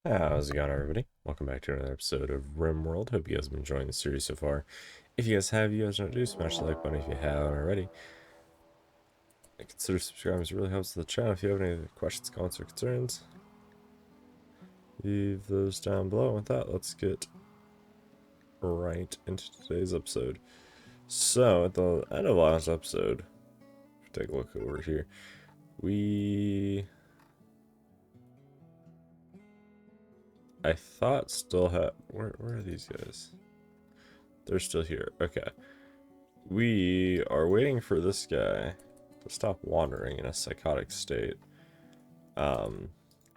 How's it going, everybody? Welcome back to another episode of RimWorld. Hope you guys have been enjoying the series so far. If you guys have, you guys know what to do. Smash the like button if you haven't already. And consider subscribing, it really helps the channel. If you have any questions, comments, or concerns, leave those down below. With that, let's get right into today's episode. So, at the end of last episode, take a look over here. I thought still had... Where are these guys? They're still here. Okay. We are waiting for this guy to stop wandering in a psychotic state. Um,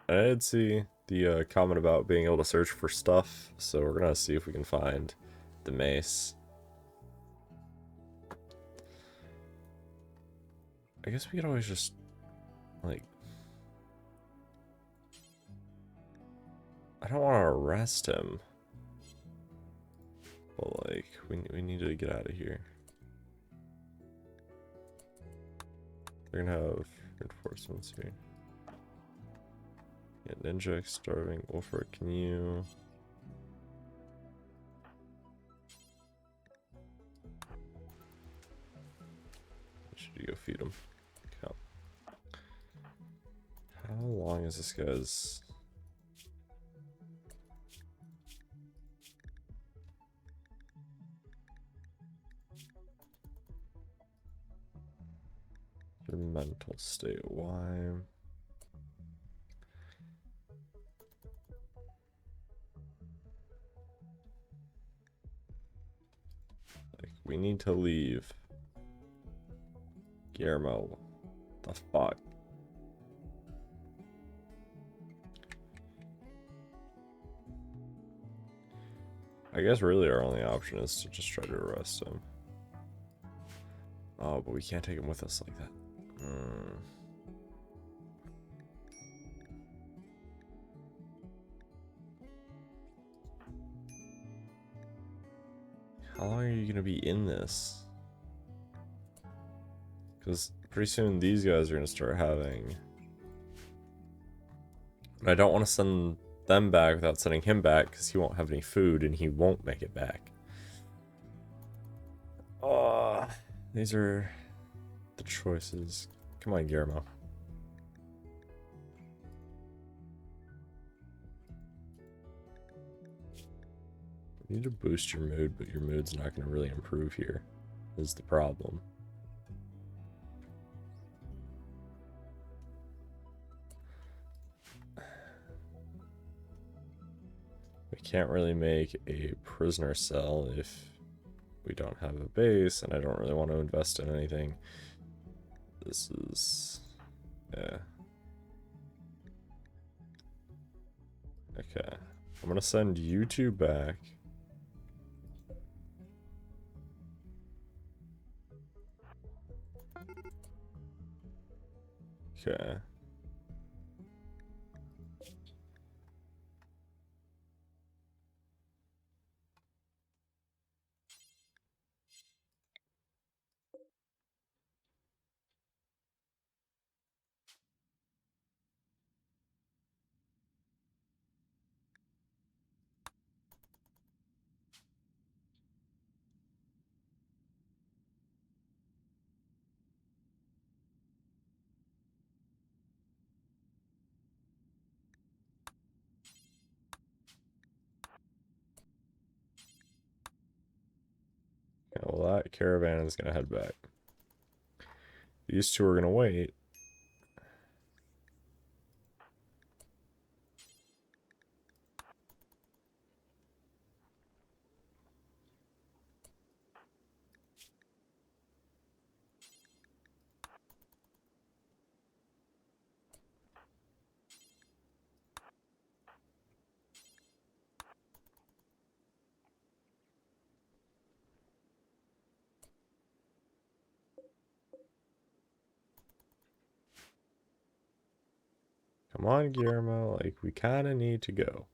I did see the comment about being able to search for stuff, so we're gonna see if we can find the mace. I guess we could always just, like... I don't want to arrest him. But, like, we need to get out of here. They're gonna have reinforcements here. Yeah, Ninja, Starving, Wolfer, can you... Should you go feed him? Okay. How long is this guy's... Your mental state? Why? Like, we need to leave. Guillermo. The fuck? I guess really our only option is to just try to arrest him. Oh, but we can't take him with us like that. How long are you gonna be in this? Because pretty soon these guys are gonna start having... And I don't want to send them back without sending him back, because he won't have any food and he won't make it back. Oh, these are the choices. Come on, Guillermo. You need to boost your mood, but your mood's not going to really improve here, is the problem. We can't really make a prisoner cell if we don't have a base, and I don't really want to invest in anything. This is... yeah. Okay. I'm gonna send you two back. Okay. Yeah, well, that caravan is gonna head back. These two are gonna wait. Come on, Guillermo. Like, we kind of need to go.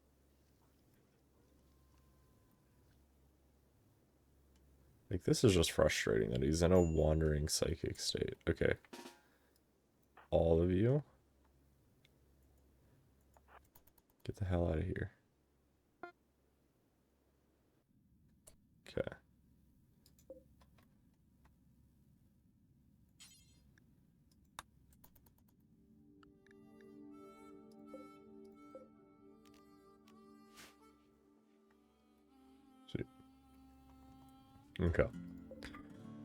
Like, this is just frustrating that he's in a wandering psychic state. Okay. All of you. Get the hell out of here. Okay. Sweet. Okay.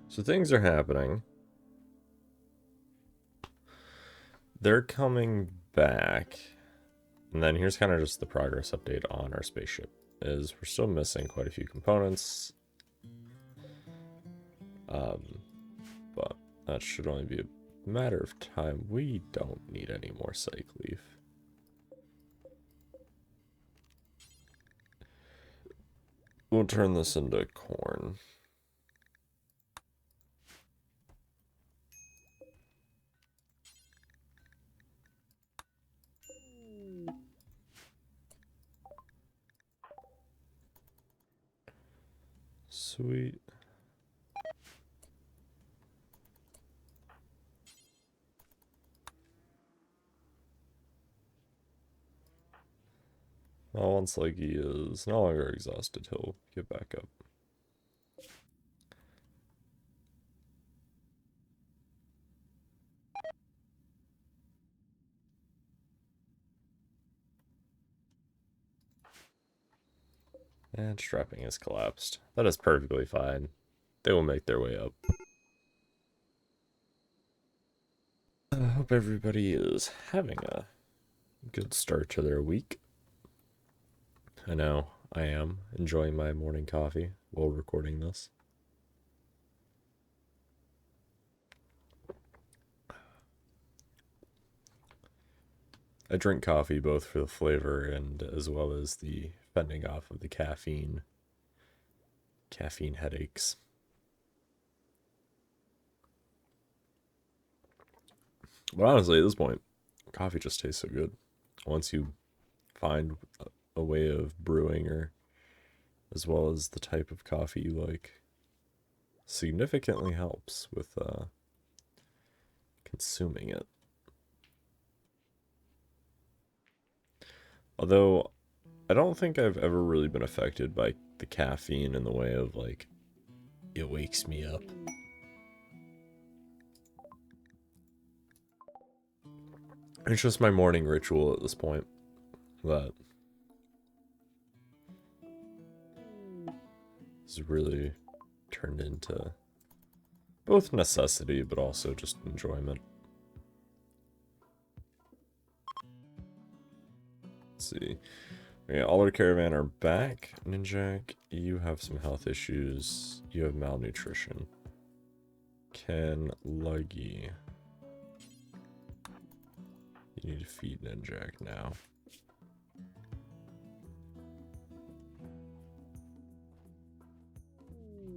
So things are happening. They're coming back. And then here's kind of just the progress update on our spaceship. Is we're still missing quite a few components. But that should only be a matter of time. We don't need any more cyc leaf. We'll turn this into corn. Sweet. Well, once Leggy is no longer exhausted, he'll get back up. And strapping has collapsed. That is perfectly fine. They will make their way up. I hope everybody is having a good start to their week. I know I am enjoying my morning coffee while recording this. I drink coffee both for the flavor and as well as the fending off of the caffeine headaches. But honestly, at this point, coffee just tastes so good. Once you find a way of brewing, or as well as the type of coffee you like, significantly helps with consuming it. Although I don't think I've ever really been affected by the caffeine in the way of like it wakes me up. It's just my morning ritual at this point that has really turned into both necessity but also just enjoyment. Let's see. Yeah, all our caravan are back. Ninjak, you have some health issues. You have malnutrition. Ken Luggy. You need to feed Ninjak now.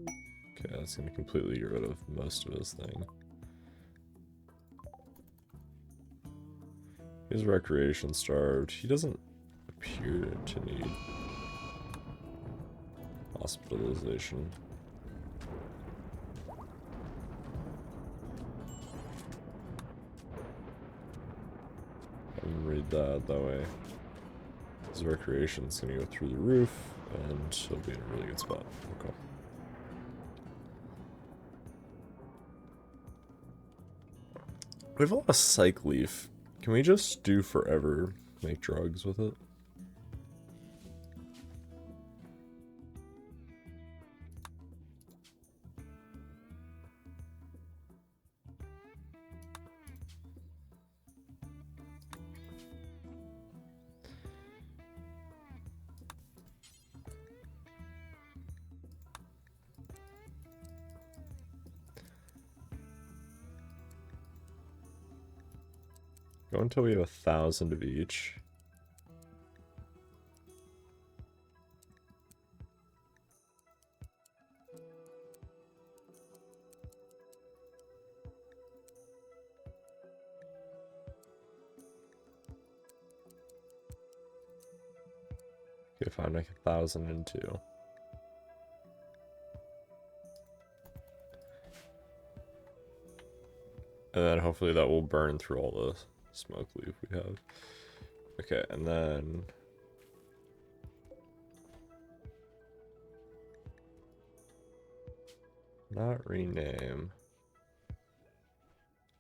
Okay, that's going to completely get rid of most of his thing. He's recreation starved. He doesn't appear to need hospitalization. I didn't read that way. His recreation's gonna go through the roof, and he'll be in a really good spot. Okay. We have a lot of cyc leaf. Can we just do forever make drugs with it? Go until we have 1,000 of each. Okay, fine, make 1,002. And then hopefully that will burn through all the smoke leaf we have. Okay, and then Not rename.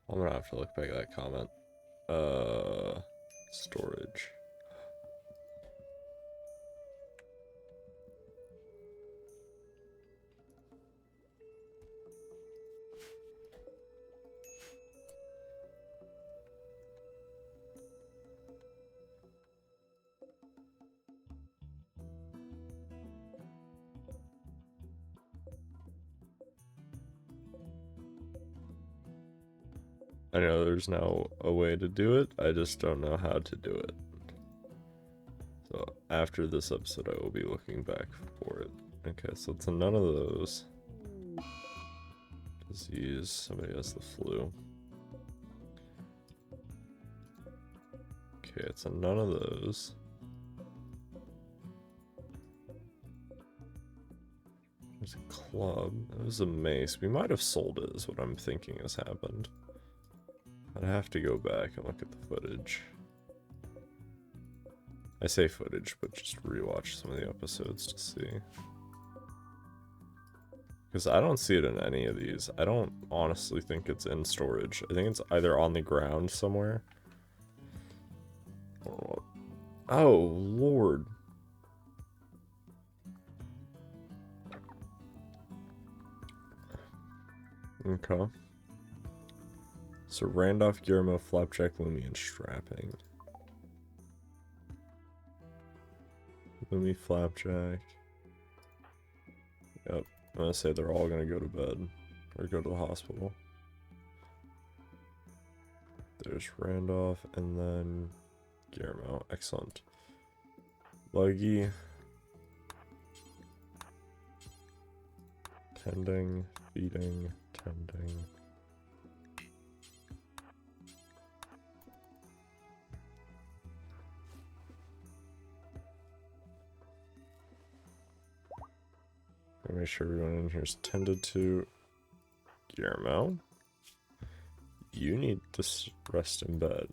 I'm gonna have to look back at that comment. Storage. I know there's now a way to do it, I just don't know how to do it. So after this episode, I will be looking back for it. Okay, so it's a none of those. Disease, somebody has the flu. Okay, it's a none of those. There's a club. It was a mace. We might have sold it, is what I'm thinking has happened. I'd have to go back and look at the footage. I say footage, but just rewatch some of the episodes to see. Because I don't see it in any of these. I don't honestly think it's in storage. I think it's either on the ground somewhere. Oh, Lord. Okay. So Randolph, Guillermo, Flapjack, Lumi, and Strapping. Lumi, Flapjack. Yep. I'm gonna say they're all gonna go to bed. Or go to the hospital. There's Randolph, and then Guillermo. Excellent. Luggy. Tending, feeding, tending. Make sure everyone in here is tended to. Guillermo, you need to rest in bed.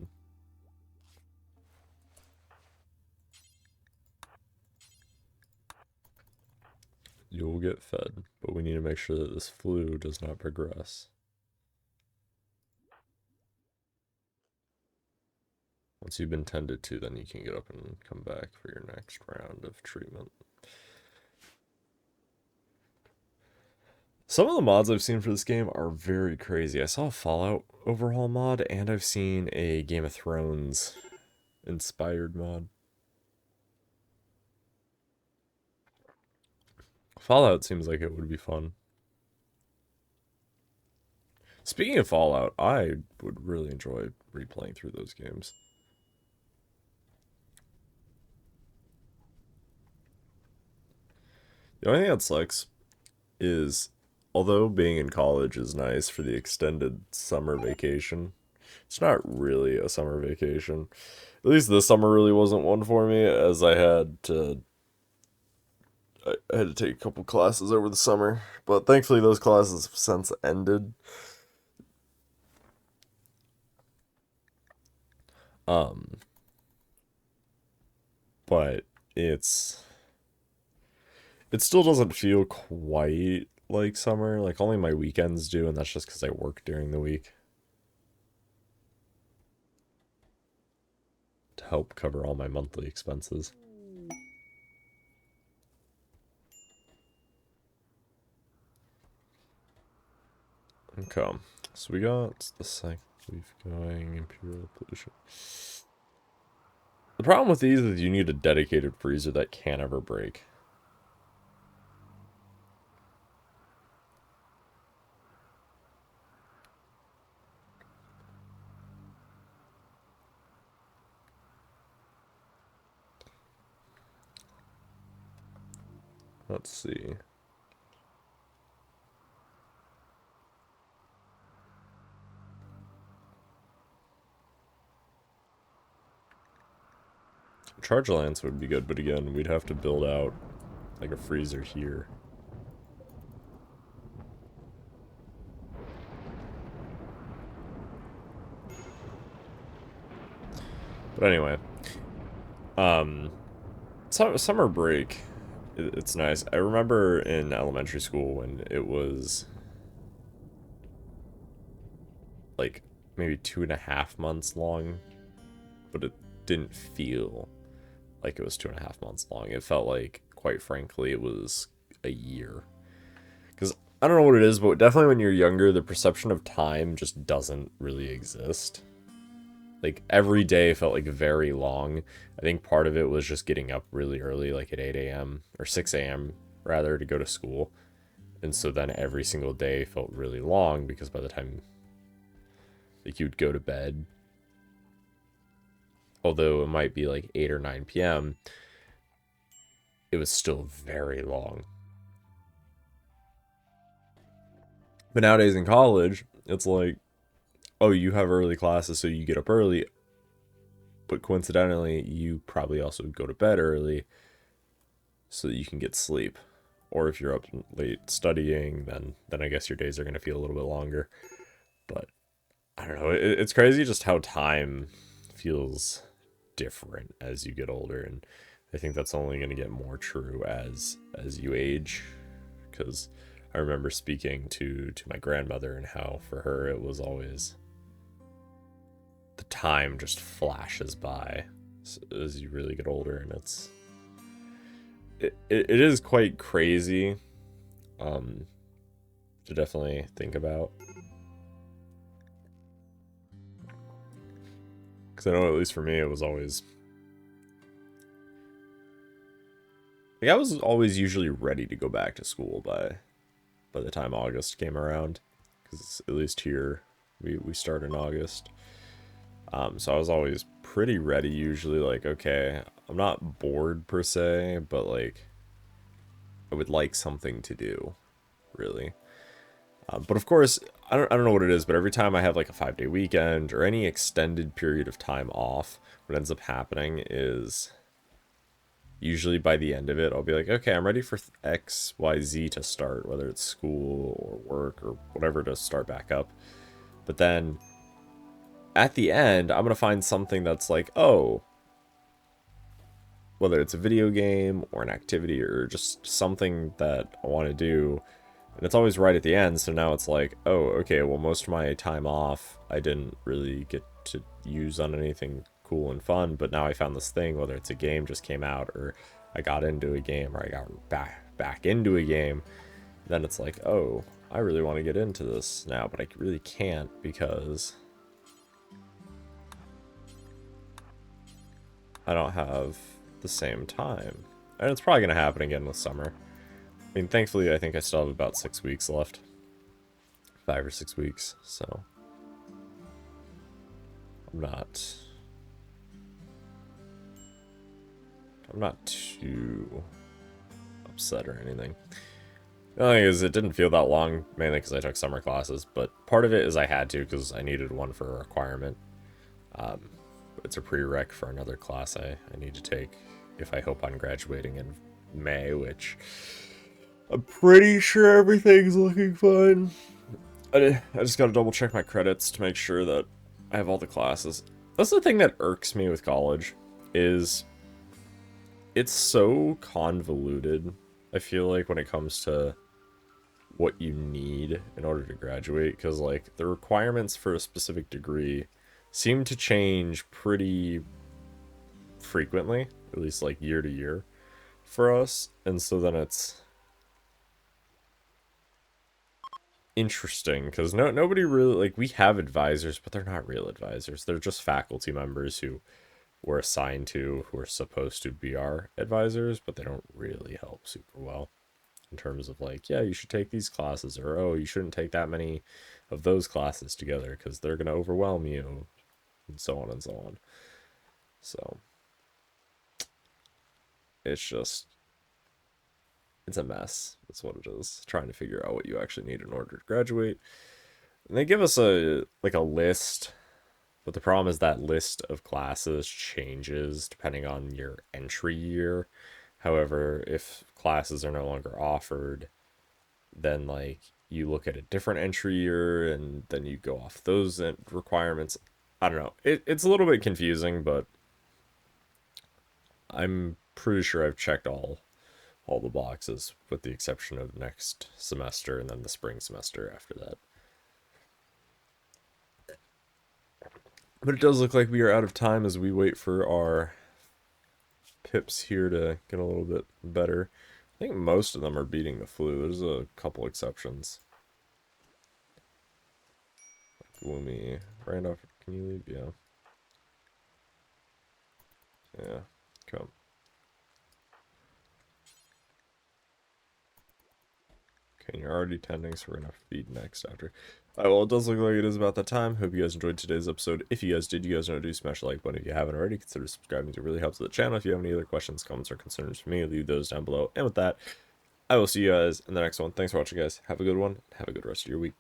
You will get fed, but we need to make sure that this flu does not progress. Once you've been tended to, then you can get up and come back for your next round of treatment. Some of the mods I've seen for this game are very crazy. I saw a Fallout overhaul mod, and I've seen a Game of Thrones inspired mod. Fallout seems like it would be fun. Speaking of Fallout, I would really enjoy replaying through those games. The only thing that sucks is, although being in college is nice for the extended summer vacation, it's not really a summer vacation. At least this summer really wasn't one for me, as I had to take a couple classes over the summer, but thankfully those classes have since ended. But it still doesn't feel quite like summer. Like, only my weekends do, and that's just because I work during the week to help cover all my monthly expenses. Okay, so we got the cycle leaf going, imperial pollution. The problem with these is you need a dedicated freezer that can't ever break. Let's see. Charge Alliance would be good, but again, we'd have to build out like a freezer here. But anyway, summer break, it's nice. I remember in elementary school when it was like maybe 2.5 months long, but it didn't feel like it was 2.5 months long. It felt like, quite frankly, it was a year. Because I don't know what it is, but definitely when you're younger, the perception of time just doesn't really exist. Like, every day felt like very long. I think part of it was just getting up really early, like at 8 a.m. or 6 a.m. rather, to go to school. And so then every single day felt really long because by the time like you'd go to bed, although it might be like 8 or 9 p.m., it was still very long. But nowadays in college, it's like, oh, you have early classes, so you get up early. But coincidentally, you probably also go to bed early so that you can get sleep. Or if you're up late studying, then I guess your days are going to feel a little bit longer. But I don't know. It's crazy just how time feels different as you get older, and I think that's only going to get more true as you age. Because I remember speaking to my grandmother and how for her it was always the time just flashes by as you really get older, and it is quite crazy to definitely think about. Because I know at least for me it was always like I was always usually ready to go back to school by the time August came around, because at least here we start in August. So I was always pretty ready usually, like, okay, I'm not bored per se, but like I would like something to do, really. But of course, I don't know what it is, but every time I have like a 5-day weekend or any extended period of time off, what ends up happening is usually by the end of it, I'll be like, okay, I'm ready for X, Y, Z to start, whether it's school or work or whatever to start back up. But then at the end, I'm going to find something that's like, oh, whether it's a video game or an activity or just something that I want to do. And it's always right at the end, so now it's like, oh, okay, well, most of my time off, I didn't really get to use on anything cool and fun, but now I found this thing, whether it's a game just came out, or I got into a game, or I got back into a game, then it's like, oh, I really want to get into this now, but I really can't because I don't have the same time. And it's probably going to happen again this summer. I mean, thankfully, I think I still have about 6 weeks left. 5 or 6 weeks, so I'm not too upset or anything. The only thing is, it didn't feel that long, mainly because I took summer classes, but part of it is I had to because I needed one for a requirement. It's a prereq for another class I need to take if I hope on graduating in May, which I'm pretty sure everything's looking fine. I just gotta double check my credits to make sure that I have all the classes. That's the thing that irks me with college, is it's so convoluted, I feel like, when it comes to what you need in order to graduate, because like the requirements for a specific degree seem to change pretty frequently, at least like year to year for us, and so then it's interesting because nobody really, like, we have advisors, but they're not real advisors. They're just faculty members who we're assigned to, who are supposed to be our advisors, but they don't really help super well in terms of like, yeah, you should take these classes, or oh, you shouldn't take that many of those classes together because they're going to overwhelm you, and so on and so on. So it's just, it's a mess. That's what it is. Trying to figure out what you actually need in order to graduate. And they give us a list, but the problem is that list of classes changes depending on your entry year. However, if classes are no longer offered, then like you look at a different entry year and then you go off those requirements. I don't know. It's a little bit confusing, but I'm pretty sure I've checked all the boxes with the exception of next semester and then the spring semester after that. But it does look like we are out of time as we wait for our pips here to get a little bit better. I think most of them are beating the flu. There's a couple exceptions. Gloomy. Randolph, can you leave? Yeah. Yeah. Come. Okay, you're already tending, so we're gonna feed next after. Alright, well, it does look like it is about that time. Hope you guys enjoyed today's episode. If you guys did, you guys know to do smash the like button. If you haven't already, consider subscribing. It really helps the channel. If you have any other questions, comments, or concerns for me, leave those down below. And with that, I will see you guys in the next one. Thanks for watching, guys. Have a good one. Have a good rest of your week.